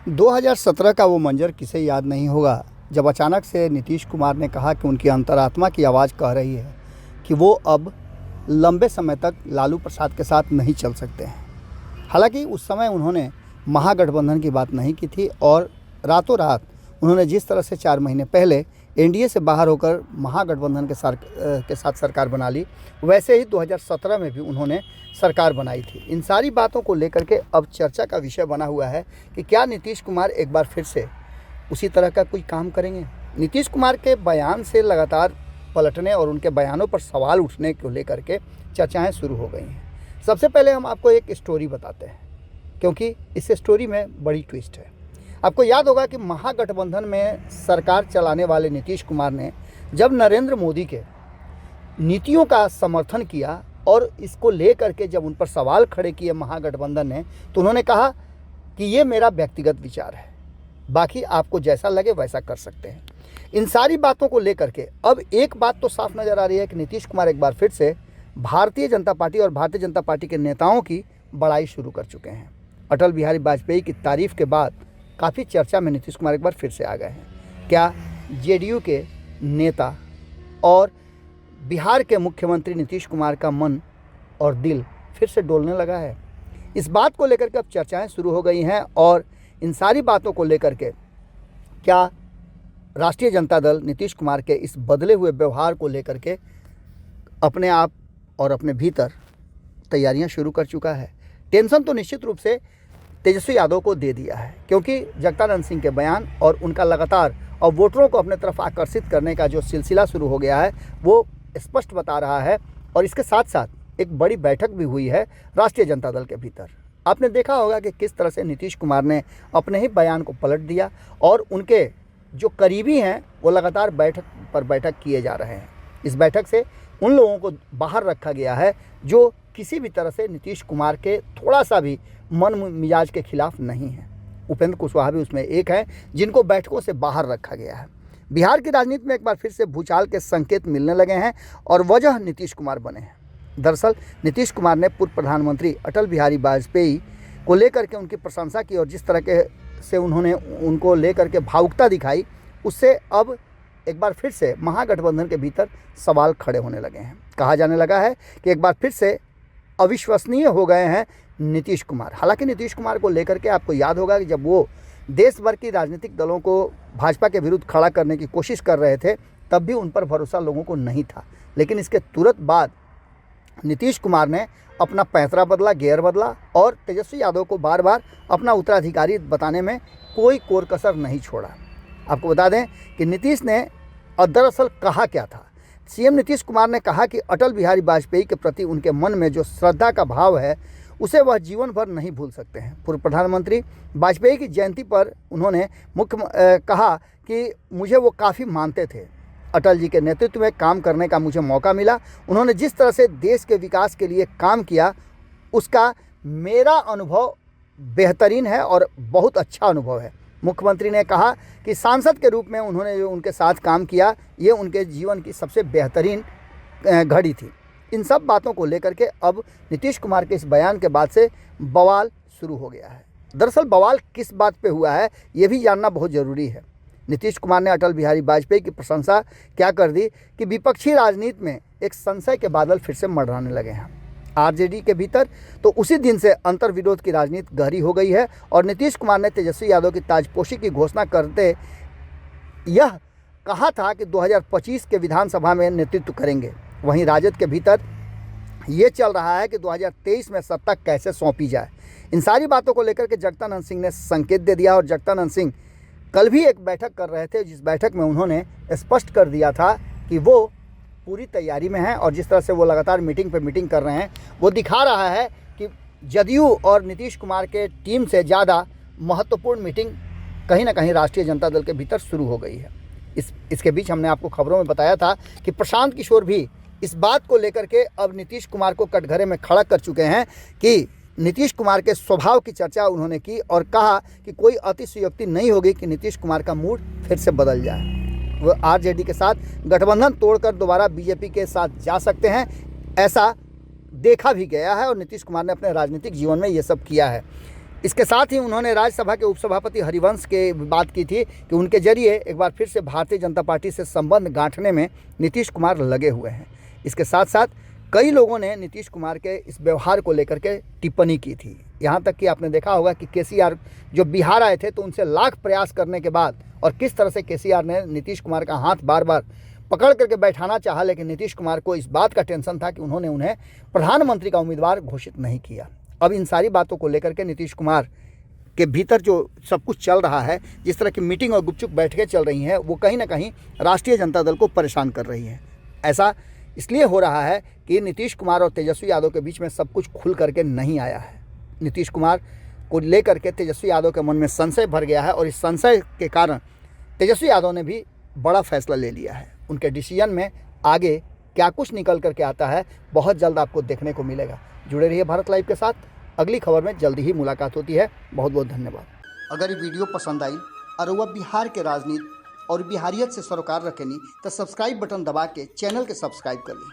2017 का वो मंजर किसे याद नहीं होगा जब अचानक से नीतीश कुमार ने कहा कि उनकी अंतरात्मा की आवाज़ कह रही है कि वो अब लंबे समय तक लालू प्रसाद के साथ नहीं चल सकते हैं। हालांकि उस समय उन्होंने महागठबंधन की बात नहीं की थी और रातों रात उन्होंने जिस तरह से 4 महीने पहले एनडीए से बाहर होकर महागठबंधन के साथ सरकार बना ली, वैसे ही 2017 में भी उन्होंने सरकार बनाई थी। इन सारी बातों को लेकर के अब चर्चा का विषय बना हुआ है कि क्या नीतीश कुमार एक बार फिर से उसी तरह का कोई काम करेंगे। नीतीश कुमार के बयान से लगातार पलटने और उनके बयानों पर सवाल उठने को लेकर के चर्चाएं शुरू हो गई हैं। सबसे पहले हम आपको एक स्टोरी बताते हैं, क्योंकि इस स्टोरी में बड़ी ट्विस्ट है। आपको याद होगा कि महागठबंधन में सरकार चलाने वाले नीतीश कुमार ने जब नरेंद्र मोदी के नीतियों का समर्थन किया और इसको लेकर के जब उन पर सवाल खड़े किए महागठबंधन ने, तो उन्होंने कहा कि ये मेरा व्यक्तिगत विचार है, बाकी आपको जैसा लगे वैसा कर सकते हैं। इन सारी बातों को लेकर के अब एक बात तो साफ नज़र आ रही है कि नीतीश कुमार एक बार फिर से भारतीय जनता पार्टी और भारतीय जनता पार्टी के नेताओं की बड़ाई शुरू कर चुके हैं। अटल बिहारी वाजपेयी की तारीफ के बाद काफ़ी चर्चा में नीतीश कुमार एक बार फिर से आ गए हैं। क्या जेडीयू के नेता और बिहार के मुख्यमंत्री नीतीश कुमार का मन और दिल फिर से डोलने लगा है? इस बात को लेकर के अब चर्चाएं शुरू हो गई हैं और इन सारी बातों को लेकर के क्या राष्ट्रीय जनता दल नीतीश कुमार के इस बदले हुए व्यवहार को लेकर के अपने आप और अपने भीतर तैयारियां शुरू कर चुका है। टेंशन तो निश्चित रूप से तेजस्वी यादव को दे दिया है, क्योंकि जगदानंद सिंह के बयान और उनका लगातार और वोटरों को अपने तरफ आकर्षित करने का जो सिलसिला शुरू हो गया है वो स्पष्ट बता रहा है। और इसके साथ साथ एक बड़ी बैठक भी हुई है राष्ट्रीय जनता दल के भीतर। आपने देखा होगा कि किस तरह से नीतीश कुमार ने अपने ही बयान को पलट दिया और उनके जो करीबी हैं वो लगातार बैठक पर बैठक किए जा रहे हैं। इस बैठक से उन लोगों को बाहर रखा गया है जो किसी भी तरह से नीतीश कुमार के थोड़ा सा भी मन मिजाज के खिलाफ नहीं है। उपेंद्र कुशवाहा भी उसमें एक हैं जिनको बैठकों से बाहर रखा गया है। बिहार की राजनीति में एक बार फिर से भूचाल के संकेत मिलने लगे हैं और वजह नीतीश कुमार बने हैं। दरअसल नीतीश कुमार ने पूर्व प्रधानमंत्री अटल बिहारी वाजपेयी को लेकर के उनकी प्रशंसा की और जिस तरह के से उन्होंने उनको लेकर के भावुकता दिखाई, उससे अब एक बार फिर से महागठबंधन के भीतर सवाल खड़े होने लगे हैं। कहा जाने लगा है कि एक बार फिर से अविश्वसनीय हो गए हैं नीतीश कुमार। हालांकि नीतीश कुमार को लेकर के आपको याद होगा कि जब वो देश भर की राजनीतिक दलों को भाजपा के विरुद्ध खड़ा करने की कोशिश कर रहे थे, तब भी उन पर भरोसा लोगों को नहीं था। लेकिन इसके तुरंत बाद नीतीश कुमार ने अपना पैंतरा बदला, गियर बदला और तेजस्वी यादव को बार बार अपना उत्तराधिकारी बताने में कोई कोर कसर नहीं छोड़ा। आपको बता दें कि नीतीश ने दरअसल कहा क्या था। सीएम नीतीश कुमार ने कहा कि अटल बिहारी वाजपेयी के प्रति उनके मन में जो श्रद्धा का भाव है उसे वह जीवन भर नहीं भूल सकते हैं। पूर्व प्रधानमंत्री वाजपेयी की जयंती पर उन्होंने कहा कि मुझे वो काफ़ी मानते थे। अटल जी के नेतृत्व में काम करने का मुझे मौका मिला। उन्होंने जिस तरह से देश के विकास के लिए काम किया उसका मेरा अनुभव बेहतरीन है और बहुत अच्छा अनुभव है। मुख्यमंत्री ने कहा कि सांसद के रूप में उन्होंने जो उनके साथ काम किया ये उनके जीवन की सबसे बेहतरीन घड़ी थी। इन सब बातों को लेकर के अब नीतीश कुमार के इस बयान के बाद से बवाल शुरू हो गया है। दरअसल बवाल किस बात पे हुआ है ये भी जानना बहुत ज़रूरी है। नीतीश कुमार ने अटल बिहारी वाजपेयी की प्रशंसा क्या कर दी कि विपक्षी राजनीति में एक संशय के बादल फिर से मंडराने लगे हैं आरजेडी के भीतर। तो उसी दिन से अंतर्विरोध की राजनीति गहरी हो गई है और नीतीश कुमार ने तेजस्वी यादव की ताजपोशी की घोषणा करते यह कहा था कि 2025 के विधानसभा में नेतृत्व करेंगे। वहीं राजद के भीतर ये चल रहा है कि 2023 में सत्ता कैसे सौंपी जाए। इन सारी बातों को लेकर के जगदानंद सिंह ने संकेत दे दिया और जगदानंद सिंह कल भी एक बैठक कर रहे थे, जिस बैठक में उन्होंने स्पष्ट कर दिया था कि वो पूरी तैयारी में हैं और जिस तरह से वो लगातार मीटिंग पे मीटिंग कर रहे हैं वो दिखा रहा है कि जदयू और नीतीश कुमार के टीम से ज़्यादा महत्वपूर्ण मीटिंग कहीं ना कहीं राष्ट्रीय जनता दल के भीतर शुरू हो गई है। इसके बीच हमने आपको खबरों में बताया था कि प्रशांत किशोर भी इस बात को लेकर के अब नीतीश कुमार को कटघरे में खड़ा कर चुके हैं कि नीतीश कुमार के स्वभाव की चर्चा उन्होंने की और कहा कि कोई अतिशयोक्ति नहीं होगी कि नीतीश कुमार का मूड फिर से बदल जाए। वो आरजेडी के साथ गठबंधन तोड़कर दोबारा बीजेपी के साथ जा सकते हैं, ऐसा देखा भी गया है और नीतीश कुमार ने अपने राजनीतिक जीवन में ये सब किया है। इसके साथ ही उन्होंने राज्यसभा के उपसभापति हरिवंश के बात की थी कि उनके जरिए एक बार फिर से भारतीय जनता पार्टी से संबंध गांठने में नीतीश कुमार लगे हुए हैं। इसके साथ साथ कई लोगों ने नीतीश कुमार के इस व्यवहार को लेकर के टिप्पणी की थी। यहाँ तक कि आपने देखा होगा कि केसीआर जो बिहार आए थे तो उनसे लाख प्रयास करने के बाद और किस तरह से केसीआर ने नीतीश कुमार का हाथ बार बार पकड़ करके बैठाना चाहा, लेकिन नीतीश कुमार को इस बात का टेंशन था कि उन्होंने उन्हें प्रधानमंत्री का उम्मीदवार घोषित नहीं किया। अब इन सारी बातों को लेकर के नीतीश कुमार के भीतर जो सब कुछ चल रहा है, जिस तरह की मीटिंग और गुपचुप बैठकें चल रही हैं, वो कहीं ना कहीं राष्ट्रीय जनता दल को परेशान कर रही है। ऐसा इसलिए हो रहा है कि नीतीश कुमार और तेजस्वी यादव के बीच में सब कुछ खुल करके नहीं आया है। नीतीश कुमार को लेकर के तेजस्वी यादव के मन में संशय भर गया है और इस संशय के कारण तेजस्वी यादव ने भी बड़ा फैसला ले लिया है। उनके डिसीजन में आगे क्या कुछ निकल करके आता है, बहुत जल्द आपको देखने को मिलेगा। जुड़े रहिए भारत लाइव के साथ। अगली खबर में जल्दी ही मुलाकात होती है। बहुत बहुत धन्यवाद। अगर ये वीडियो पसंद आई और वह बिहार के राजनीति और बिहारियत से सरोकार रखेनी तो सब्सक्राइब बटन दबा के चैनल के सब्सक्राइब कर ली।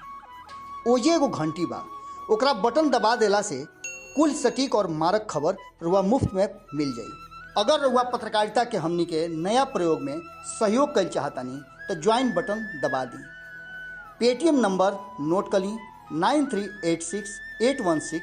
ओजे एगो घंटी बा, ओकरा बटन दबा देला से कुल सटीक और मारक खबर रुआ मुफ्त में मिल जाई। अगर रुआ पत्रकारिता के हमनी के नया प्रयोग में सहयोग कर चाहतानी तो ज्वाइन बटन दबा दी। पेटीएम नंबर नोट कर ली 93868167